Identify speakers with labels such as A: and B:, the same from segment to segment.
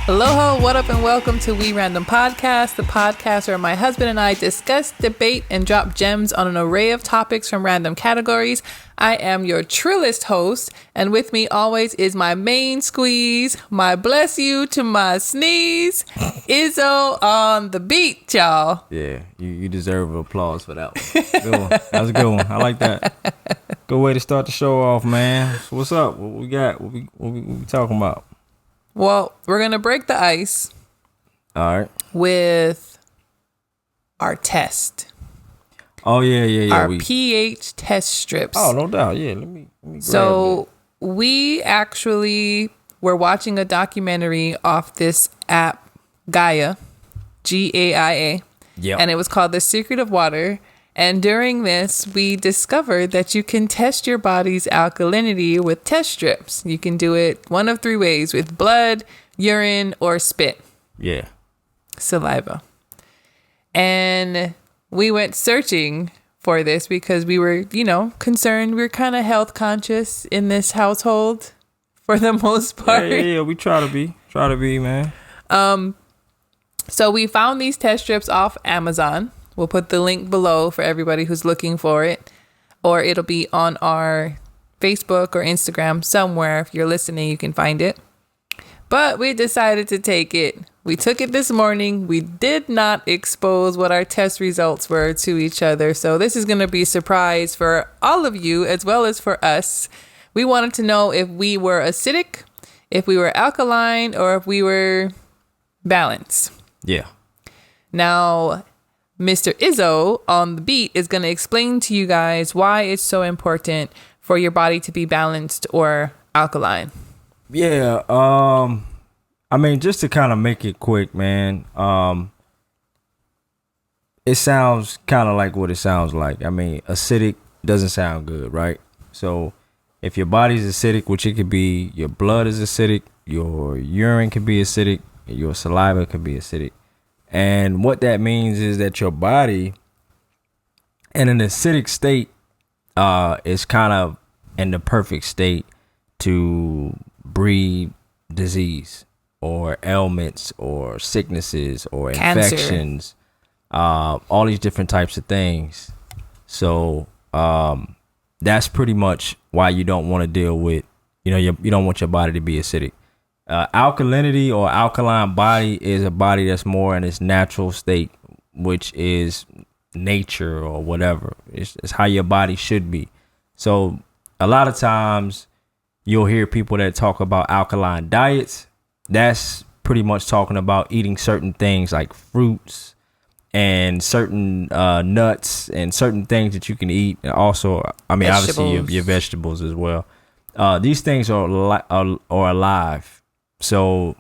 A: Aloha, what up, and welcome to We Random Podcast, the podcast where my husband and I discuss, debate, and drop gems on an array of topics from random categories. I am your trillest host, and with me always is my main squeeze, my bless you to my sneeze, Izzo on the beat, y'all.
B: Yeah, you deserve applause for that one. Good one. That was a good one. I like that. Good way to start the show off, man. So what's up? What we got? What we talking about?
A: Well, we're going to break the ice.
B: All right.
A: With our test.
B: Oh, yeah.
A: Our pH test strips.
B: Oh, no doubt. Yeah, let me grab
A: So we actually were watching a documentary off this app, Gaia, Gaia.
B: Yeah.
A: And it was called The Secret of Water. And during this, we discovered that you can test your body's alkalinity with test strips. You can do it one of three ways: with blood, urine, or spit.
B: Yeah.
A: Saliva. And we went searching for this because we were, concerned. We were kind of health conscious in this household for the most part.
B: Yeah. We try to be, man.
A: So we found these test strips off Amazon. We'll put the link below for everybody who's looking for it, or it'll be on our Facebook or Instagram somewhere. If you're listening, you can find it. But we decided to take it. We took it this morning. We did not expose what our test results were to each other. So this is going to be a surprise for all of you as well as for us. We wanted to know if we were acidic, if we were alkaline, or if we were balanced.
B: Yeah.
A: Now, Mr. Izzo on the beat is going to explain to you guys why it's so important for your body to be balanced or alkaline.
B: Yeah. I mean, just to kind of make it quick, man. It sounds kind of like what it sounds like. I mean, acidic doesn't sound good, right? So if your body's acidic, which it could be, your blood is acidic, your urine can be acidic, your saliva can be acidic. And what that means is that your body in an acidic state is kind of in the perfect state to breed disease or ailments or sicknesses or
A: Cancer.
B: infections, all these different types of things. So that's pretty much why you don't want to deal with, you don't want your body to be acidic. Alkalinity or alkaline body is a body that's more in its natural state, which is nature or whatever. It's how your body should be. So a lot of times you'll hear people that talk about alkaline diets. That's pretty much talking about eating certain things like fruits and certain nuts and certain things that you can eat. And also, I mean, obviously your vegetables as well. These things are alive. So,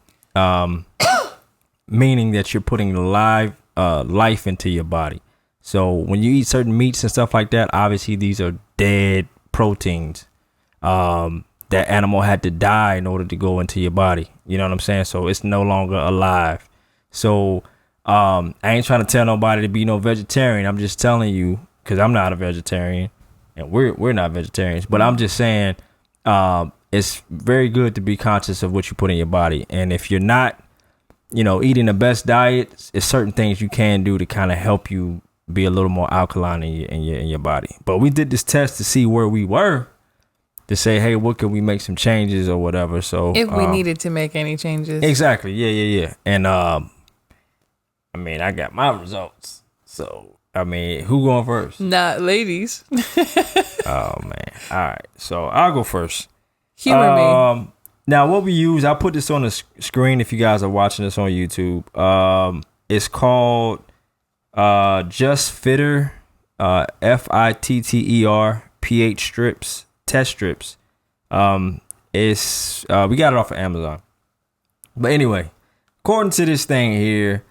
B: meaning that you're putting life into your body. So when you eat certain meats and stuff like that, obviously these are dead proteins that animal had to die in order to go into your body. You know what I'm saying? So it's no longer alive. So I ain't trying to tell nobody to be no vegetarian. I'm just telling you, because I'm not a vegetarian and we're not vegetarians. But I'm just saying it's very good to be conscious of what you put in your body. And if you're not, eating the best diet, it's certain things you can do to kind of help you be a little more alkaline in your body. But we did this test to see where we were, to say, hey, what can we make some changes or whatever. So
A: if we needed to make any changes.
B: Exactly. Yeah. And I mean, I got my results. So I mean, who going first?
A: Not ladies.
B: Oh man. All right. So I'll go first.
A: Humor me.
B: Now, what we use, I'll put this on the screen if you guys are watching this on YouTube. It's called Just Fitter, FITTER pH strips, test strips. It's we got it off of Amazon. But anyway, according to this thing here,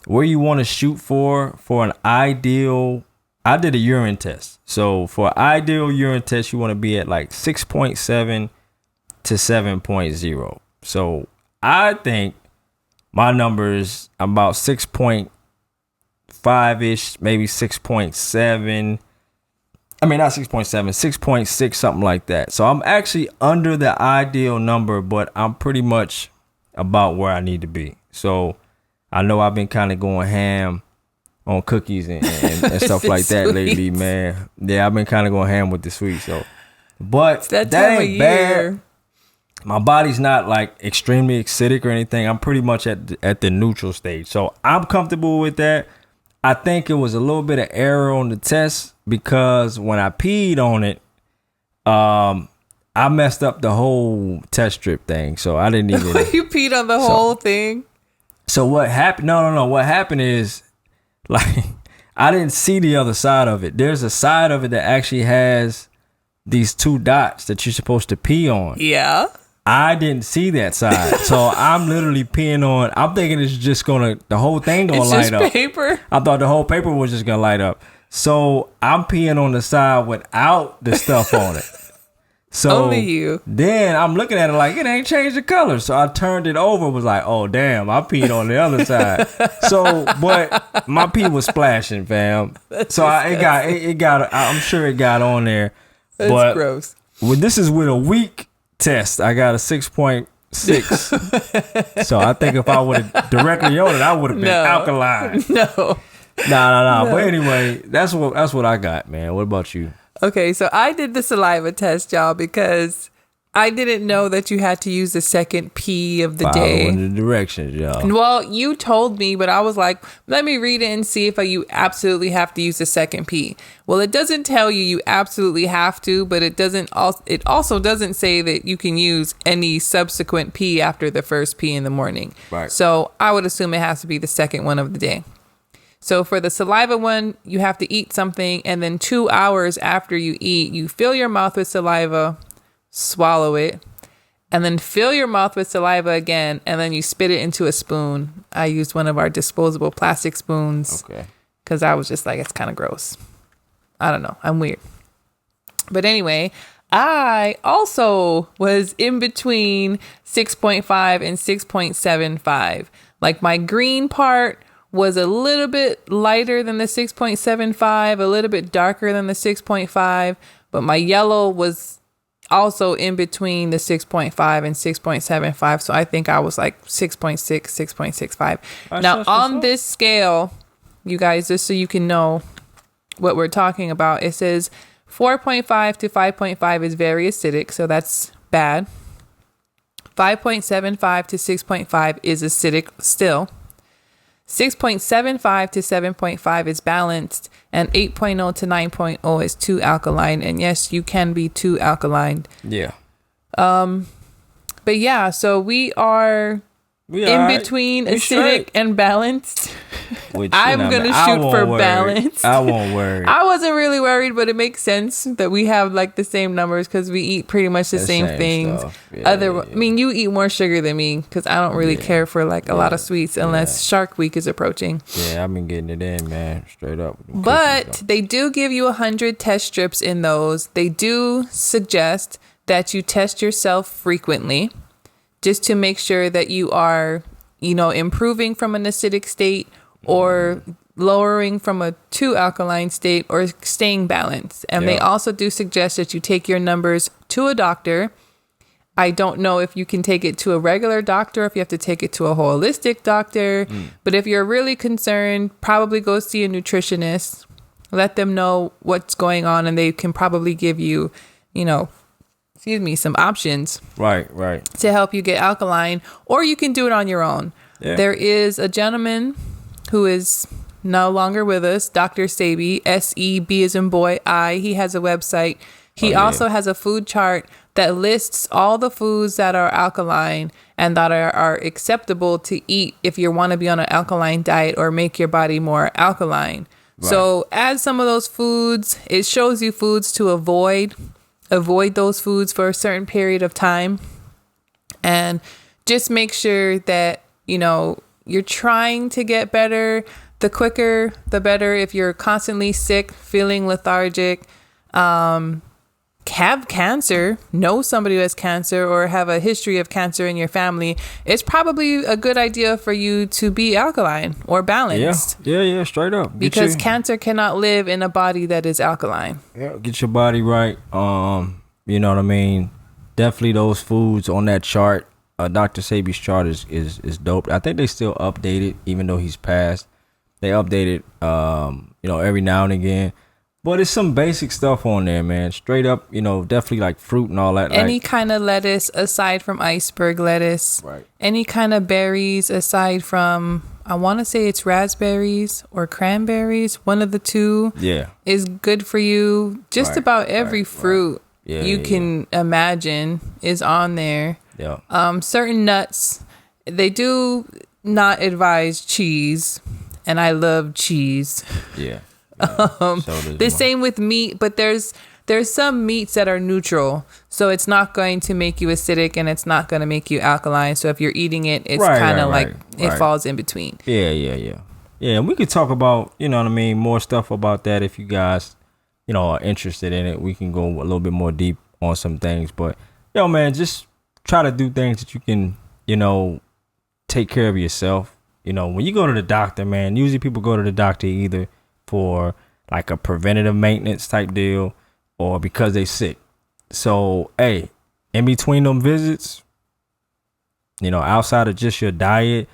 B: where you want to shoot for an ideal, I did a urine test. So for an ideal urine test, you want to be at like 6.7 to 7.0. So I think my numbers, I'm about 6.5-ish, maybe 6.7. I mean, not 6.7, 6.6, something like that. So I'm actually under the ideal number, but I'm pretty much about where I need to be. So I know I've been kind of going ham on cookies and stuff like that lately, man. Yeah, I've been kind of going ham with the sweets. So, but
A: it's that
B: time
A: ain't bad.
B: My body's not like extremely acidic or anything. I'm pretty much at the neutral stage. So I'm comfortable with that. I think it was a little bit of error on the test because when I peed on it, I messed up the whole test strip thing. So I didn't even.
A: You peed on the whole thing?
B: So what happened? No. What happened is, like, I didn't see the other side of it. There's a side of it that actually has these 2 dots that you're supposed to pee on.
A: Yeah.
B: I didn't see that side. So I'm literally peeing on. I'm thinking it's just the whole thing gonna light up.
A: It's just paper?
B: I thought the whole paper was just gonna light up. So I'm peeing on the side without the stuff on it. So
A: only you.
B: Then I'm looking at it like it ain't changed the color. So I turned it over, was like, oh damn, I peed on the other side. So, but my pee was splashing, fam. So it got. I'm sure it got on there.
A: That's
B: but
A: gross.
B: When this is with a weak test, I got a 6.6. So I think if I would have directly on it, I would have been alkaline.
A: No.
B: Nah. But anyway, that's what I got, man. What about you?
A: Okay, so I did the saliva test, y'all, because I didn't know that you had to use the second P of the day.
B: Following the directions, y'all.
A: Well, you told me, but I was like, let me read it and see if you absolutely have to use the second P. Well, it doesn't tell you absolutely have to, but it also doesn't say that you can use any subsequent P after the first P in the morning.
B: Right.
A: So I would assume it has to be the second one of the day. So for the saliva one, you have to eat something, and then 2 hours after you eat, you fill your mouth with saliva, swallow it, and then fill your mouth with saliva again, and then you spit it into a spoon. I used one of our disposable plastic spoons.
B: Okay. Because
A: I was just like, it's kind of gross. I don't know. I'm weird. But anyway, I also was in between 6.5 and 6.75. Like my green part was a little bit lighter than the 6.75, a little bit darker than the 6.5, but my yellow was also in between the 6.5 and 6.75. So I think I was like 6.6, 6.65. Now on this scale, you guys, just so you can know what we're talking about, it says 4.5 to 5.5 is very acidic, so that's bad. 5.75 to 6.5 is acidic still. 6.75 to 7.5 is balanced, and 8.0 to 9.0 is too alkaline. And yes, you can be too alkaline.
B: Yeah.
A: But yeah, so we are in between acidic and balanced. I'm going to shoot for balance.
B: I won't worry.
A: I wasn't really worried, but it makes sense that we have like the same numbers because we eat pretty much the same things. I mean, you eat more sugar than me because I don't really care for like a lot of sweets unless Shark Week is approaching.
B: Yeah, I've been getting it in, man, straight up.
A: But they do give you 100 test strips in those. They do suggest that you test yourself frequently just to make sure that you are, improving from an acidic state or lowering from a too alkaline state or staying balanced. And they also do suggest that you take your numbers to a doctor. I don't know if you can take it to a regular doctor, if you have to take it to a holistic doctor. But if you're really concerned, probably go see a nutritionist. Let them know what's going on, and they can probably give you, some options.
B: Right.
A: To help you get alkaline, or you can do it on your own. Yeah. There is a gentleman who is no longer with us, Dr. Sebi, S-E-B as in boy, I. He has a website. He also has a food chart that lists all the foods that are alkaline and that are acceptable to eat if you want to be on an alkaline diet or make your body more alkaline. Right. So as some of those foods, it shows you foods to avoid those foods for a certain period of time, and just make sure that, you're trying to get better. The quicker, the better. If you're constantly sick, feeling lethargic, have cancer, know somebody who has cancer, or have a history of cancer in your family, it's probably a good idea for you to be alkaline or balanced.
B: Yeah, straight up.
A: Because cancer cannot live in a body that is alkaline.
B: Yeah, get your body right. You know what I mean? Definitely those foods on that chart. Dr. Sebi's chart is dope. I think they still update it, even though he's passed. They update it, every now and again. But it's some basic stuff on there, man. Straight up, definitely like fruit and all that.
A: Any kind of lettuce aside from iceberg lettuce.
B: Right.
A: Any kind of berries aside from, I want to say it's raspberries or cranberries. One of the two is good for you. Just about every fruit you can imagine is on there.
B: Yeah.
A: Certain nuts, they do not advise cheese. And I love cheese.
B: Yeah.
A: The same with meat, but there's some meats that are neutral, so it's not going to make you acidic and it's not going to make you alkaline. So if you're eating it, it's kind of it falls in between.
B: Yeah. And we could talk about, more stuff about that if you guys, are interested in it. We can go a little bit more deep on some things, but man, just try to do things that you can, take care of yourself. When you go to the doctor, man, usually people go to the doctor either for like a preventative maintenance type deal or because they sick. So, hey, in between them visits, outside of just your diet,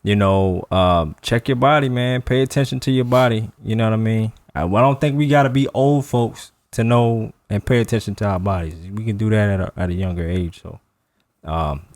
B: check your body, man. Pay attention to your body. You know what I mean? I don't think we got to be old folks to know and pay attention to our bodies. We can do that at a younger age. So,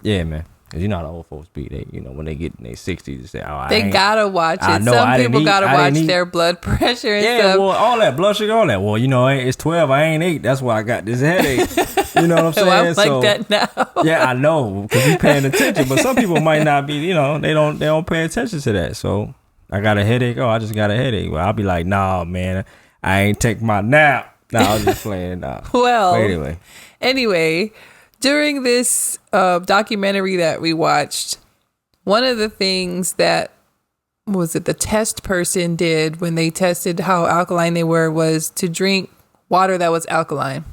B: yeah, man. Cause the old folks beat they, when they get in their 60s, they say,
A: they gotta watch it. Some people gotta watch their blood pressure and stuff.
B: Yeah, well, all that blood sugar, all that. Well, it's 12, I ain't 8. That's why I got this headache. You know what I'm saying?
A: I'm like that now.
B: Yeah, I know, because you paying attention. But some people might not be, they don't pay attention to that. So I got a headache. Oh, I just got a headache. Well, I'll be like, nah, man, I ain't take my nap. Nah, I was just playing. Nah.
A: Well,
B: but
A: anyway. During this documentary that we watched, one of the things that the test person did when they tested how alkaline they were was to drink water that was alkaline.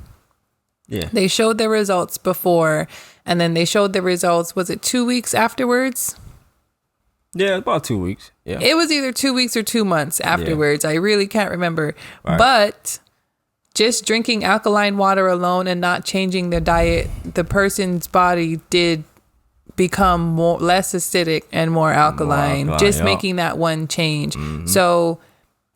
B: Yeah.
A: They showed the results before, and then they showed the results, was it 2 weeks afterwards?
B: Yeah, about 2 weeks. Yeah.
A: It was either 2 weeks or 2 months afterwards. Yeah. I really can't remember.
B: Right.
A: But just drinking alkaline water alone and not changing their diet, the person's body did become less acidic and more alkaline, making that one change. Mm-hmm. So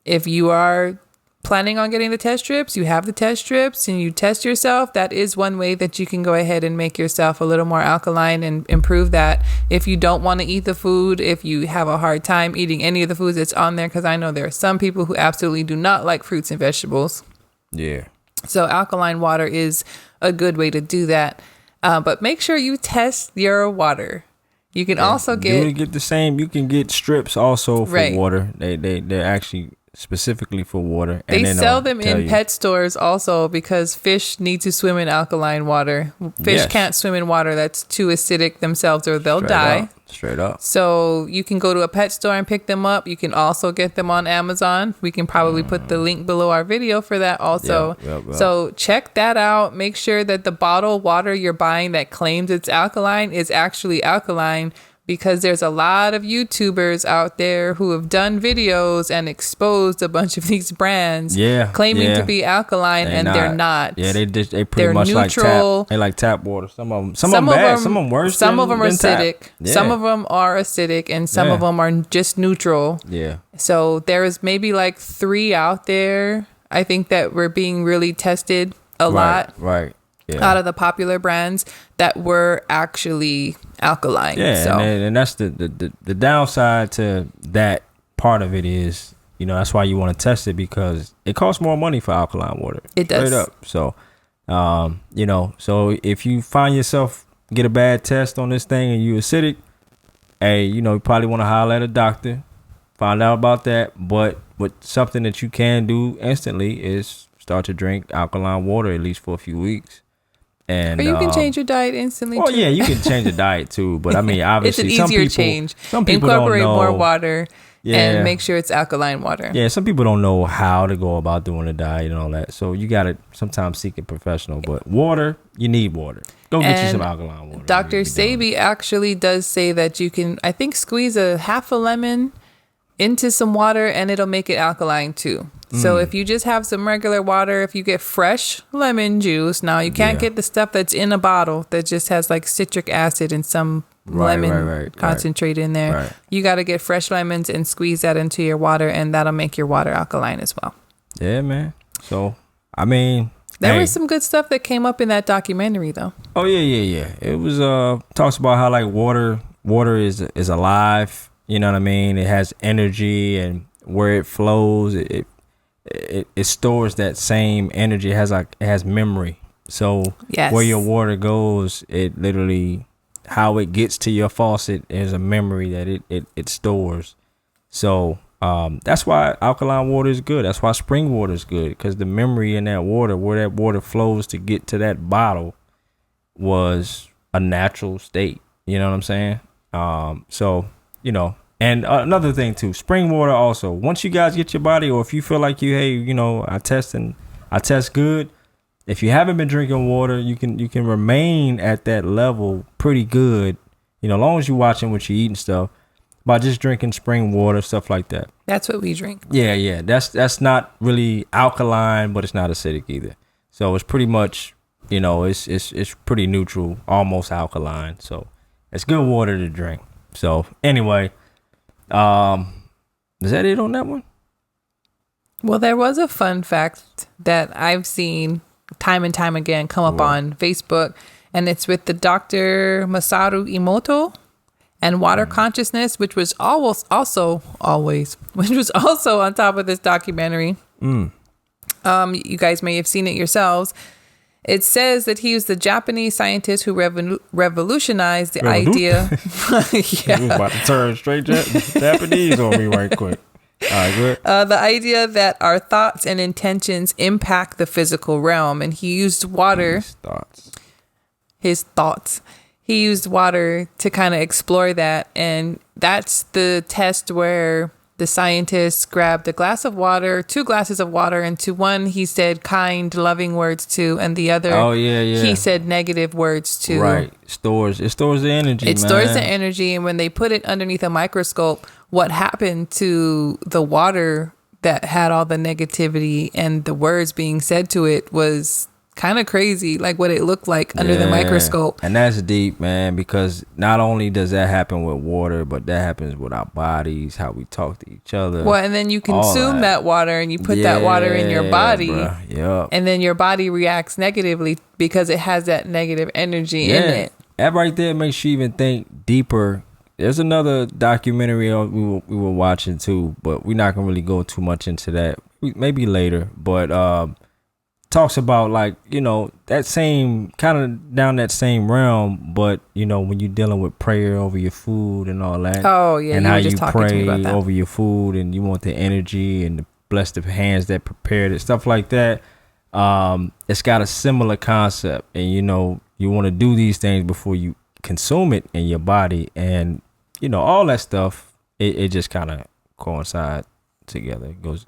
A: if you are planning on getting the test strips, you have the test strips and you test yourself, that is one way that you can go ahead and make yourself a little more alkaline and improve that. If you don't want to eat the food, if you have a hard time eating any of the foods that's on there, because I know there are some people who absolutely do not like fruits and vegetables.
B: Yeah.
A: So alkaline water is a good way to do that. But make sure you test your water. You can also get
B: the same. You can get strips also for water. They're actually specifically for water.
A: They sell them in pet stores also because fish need to swim in alkaline water. Fish can't swim in water that's too acidic themselves or they'll die.
B: Straight up.
A: So you can go to a pet store and pick them up. You can also get them on Amazon. We can probably put the link below our video for that also.
B: Yep.
A: So check that out. Make sure that the bottled water you're buying that claims it's alkaline is actually alkaline, because there's a lot of YouTubers out there who have done videos and exposed a bunch of these brands claiming to be alkaline, they're not.
B: Yeah, they pretty much
A: neutral.
B: Like tap. They like tap water. Some of them bad. Some of them worse.
A: Some of them are acidic.
B: Yeah.
A: Some of them are acidic, and some of them are just neutral.
B: Yeah.
A: So there's maybe like 3 out there. I think that we're being really tested a lot.
B: Right. Yeah.
A: Out of the popular brands that were actually alkaline.
B: Yeah,
A: so.
B: and that's the downside to that part of it is, that's why you want to test it, because it costs more money for alkaline water.
A: It does.
B: Straight up. So, so if you find yourself get a bad test on this thing and you acidic, hey, you probably want to holler at a doctor, find out about that. But something that you can do instantly is start to drink alkaline water at least for a few weeks. And,
A: or you can change your diet instantly.
B: Oh, yeah, you can change the diet too. But I mean, obviously,
A: it's an easier change.
B: Some people
A: incorporate
B: don't know.
A: More water and make sure it's alkaline water.
B: Yeah, some people don't know how to go about doing a diet and all that. So you got to sometimes seek a professional. But water, you need water. Go get you some alkaline water.
A: Dr. Sebi actually does say that you can, I think, squeeze a half a lemon into some water and it'll make it alkaline too. So if you just have some regular water, if you get fresh lemon juice, now you can't get the stuff that's in a bottle that just has like citric acid and some lemon concentrate in there. Right. You got to get fresh lemons and squeeze that into your water, and that'll make your water alkaline as well.
B: Yeah, man. So, I mean,
A: there was some good stuff that came up in that documentary, though.
B: Oh yeah. It was talks about how like water is alive. You know what I mean? It has energy, and where it flows, it stores that same energy. It has memory. So where your water goes, it literally, how it gets to your faucet is a memory that it stores. So that's why alkaline water is good. That's why spring water is good, because the memory in that water, where that water flows to get to that bottle, was a natural state. You know what I'm saying? So, you know, and another thing too, spring water also, once you guys get your body, or if you feel like I test good. If you haven't been drinking water, you can remain at that level pretty good, as long as you're watching what you eat and stuff, by just drinking spring water, stuff like that.
A: That's what we drink.
B: Yeah. That's not really alkaline, but it's not acidic either. So it's pretty much, it's pretty neutral, almost alkaline. So it's good water to drink. So anyway, is that it on that one? Well,
A: there was a fun fact that I've seen time and time again come up on Facebook, and it's with the Dr. Masaru Emoto and water consciousness, which was also on top of this documentary. You guys may have seen it yourselves. It says that he was the Japanese scientist who revolutionized the idea.
B: You was about to turn straight Japanese on me right quick. All right, good.
A: The idea that our thoughts and intentions impact the physical realm, and he used water. His thoughts. He used water to kind of explore that, and that's the test where the scientists grabbed two glasses of water, and to one he said kind, loving words to, and the other, he said negative words to.
B: Right, it stores the energy.
A: Stores the energy, and when they put it underneath a microscope, what happened to the water that had all the negativity and the words being said to it was kind of crazy, like what it looked like under the microscope.
B: And that's deep, man, because not only does that happen with water, but that happens with our bodies, how we talk to each other.
A: Well, and then you consume that water, and you put that water in your body, and then your body reacts negatively because it has that negative energy in it.
B: That right there makes you even think deeper. There's another documentary we were watching too, but we're not gonna really go too much into that. Maybe later, but talks about that same kind of down that same realm, but when you're dealing with prayer over your food and all that.
A: Oh yeah,
B: and how you pray over your food, and you want the energy and the blessed hands that prepared it, stuff like that. It's got a similar concept, and you want to do these things before you consume it in your body, and all that stuff. It just kind of coincide together. It goes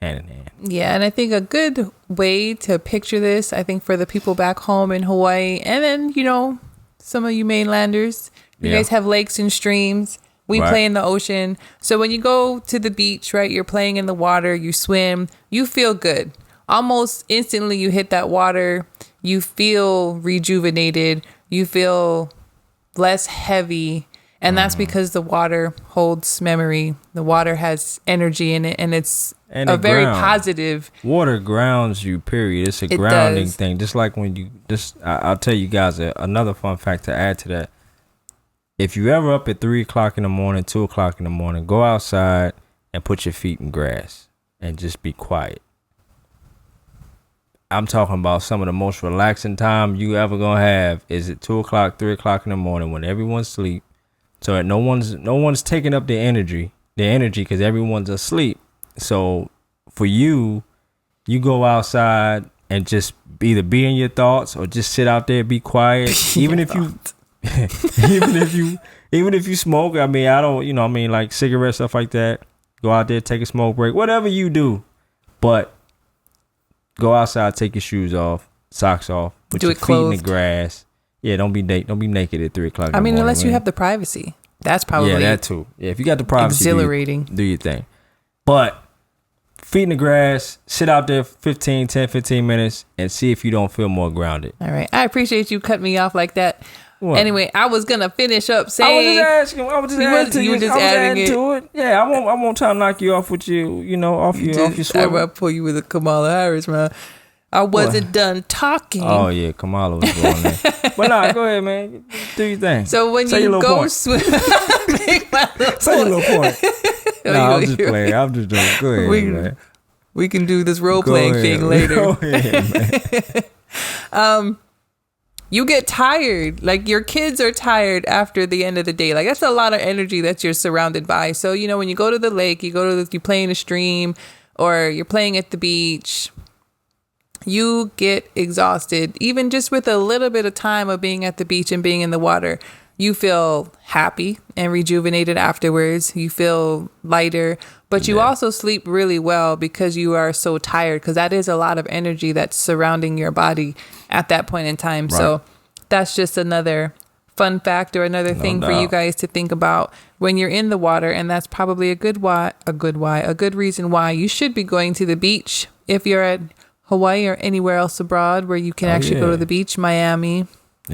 B: hand in hand.
A: Yeah, and I think a good way to picture this, I think for the people back home in Hawaii, and then some of you mainlanders, you guys have lakes and streams. We play in the ocean. So when you go to the beach, right, you're playing in the water, you swim, you feel good. Almost instantly you hit that water, you feel rejuvenated, you feel less heavy. And that's because the water holds memory. The water has energy in it, and it's very positive.
B: Water grounds you, period. It's a grounding thing. Just like when I'll tell you guys another fun fact to add to that. If you ever up at 3 o'clock in the morning, 2 o'clock in the morning, go outside and put your feet in grass and just be quiet. I'm talking about some of the most relaxing time you ever gonna have is at 2 o'clock, 3 o'clock in the morning when everyone's asleep. So that no one's taking up their energy because everyone's asleep. So for you go outside and just either be in your thoughts or just sit out there, be quiet. even if you smoke, I mean, I don't, like cigarettes, stuff like that. Go out there, take a smoke break, whatever you do, but go outside, take your shoes off, socks off, put your feet in the grass. Yeah, don't be naked at 3 o'clock.
A: I mean, unless you have the privacy, that's probably
B: that too. Yeah, if you got the privacy,
A: exhilarating.
B: Do your thing. But feet in the grass, sit out there 15 minutes and see if you don't feel more grounded.
A: All right. I appreciate you cutting me off like that.
B: What?
A: Anyway, I was going to finish up saying.
B: I was just adding to it. Yeah, I won't try to knock you off with off your swivel.
A: I pull you with a Kamala Harris, man. I wasn't done talking.
B: Oh, yeah, Kamala was going there. But nah, go ahead, man. Do your thing.
A: So when
B: Say
A: you go swim.
B: Say your little point. No, I'm just playing. I'm just doing. Go ahead, man.
A: We can do this role-playing thing later.
B: Go ahead, man.
A: You get tired. Like, your kids are tired after the end of the day. Like, that's a lot of energy that you're surrounded by. So, when you go to the lake, you play in a stream, or you're playing at the beach, you get exhausted. Even just with a little bit of time of being at the beach and being in the water, you feel happy and rejuvenated afterwards. You feel lighter, but you also sleep really well because you are so tired, because that is a lot of energy that's surrounding your body at that point in time. Right. So that's just another fun fact or another thing for you guys to think about when you're in the water. And that's probably a good reason why you should be going to the beach if you're at Hawaii or anywhere else abroad where you can actually go to the beach. Miami,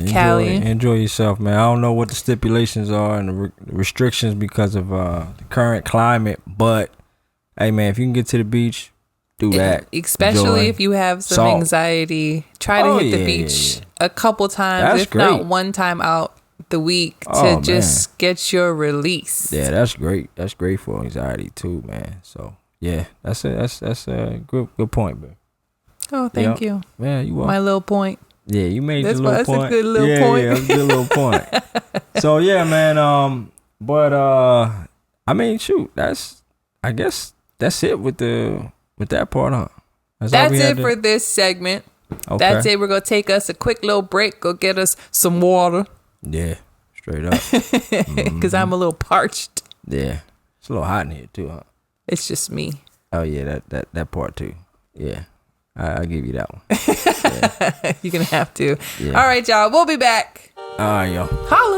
A: Cali.
B: Enjoy yourself, man. I don't know what the stipulations are and the restrictions because of the current climate, but hey, man, if you can get to the beach, do that.
A: Especially if you have some anxiety, try to hit the beach a couple times, if not one time out the week, to just get your release.
B: Yeah, that's great. That's great for anxiety too, man. So yeah, that's a good point, man.
A: Oh, thank you.
B: Yeah, you welcome.
A: My little point.
B: Yeah, you made your little point.
A: That's a good little point.
B: Yeah, that's a good little point. So yeah, man. But I mean, shoot, I guess that's it with that part, huh?
A: That's it for this segment. Okay. That's it. We're gonna take us a quick little break. Go get us some water.
B: Yeah, straight up.
A: Because I'm a little parched.
B: Yeah, it's a little hot in here too, huh?
A: It's just me.
B: Oh yeah, that part too. Yeah. I'll give you that one.
A: Yeah. You're going to have to. Yeah. All right, y'all. We'll be back.
B: All right, y'all.
A: Holla.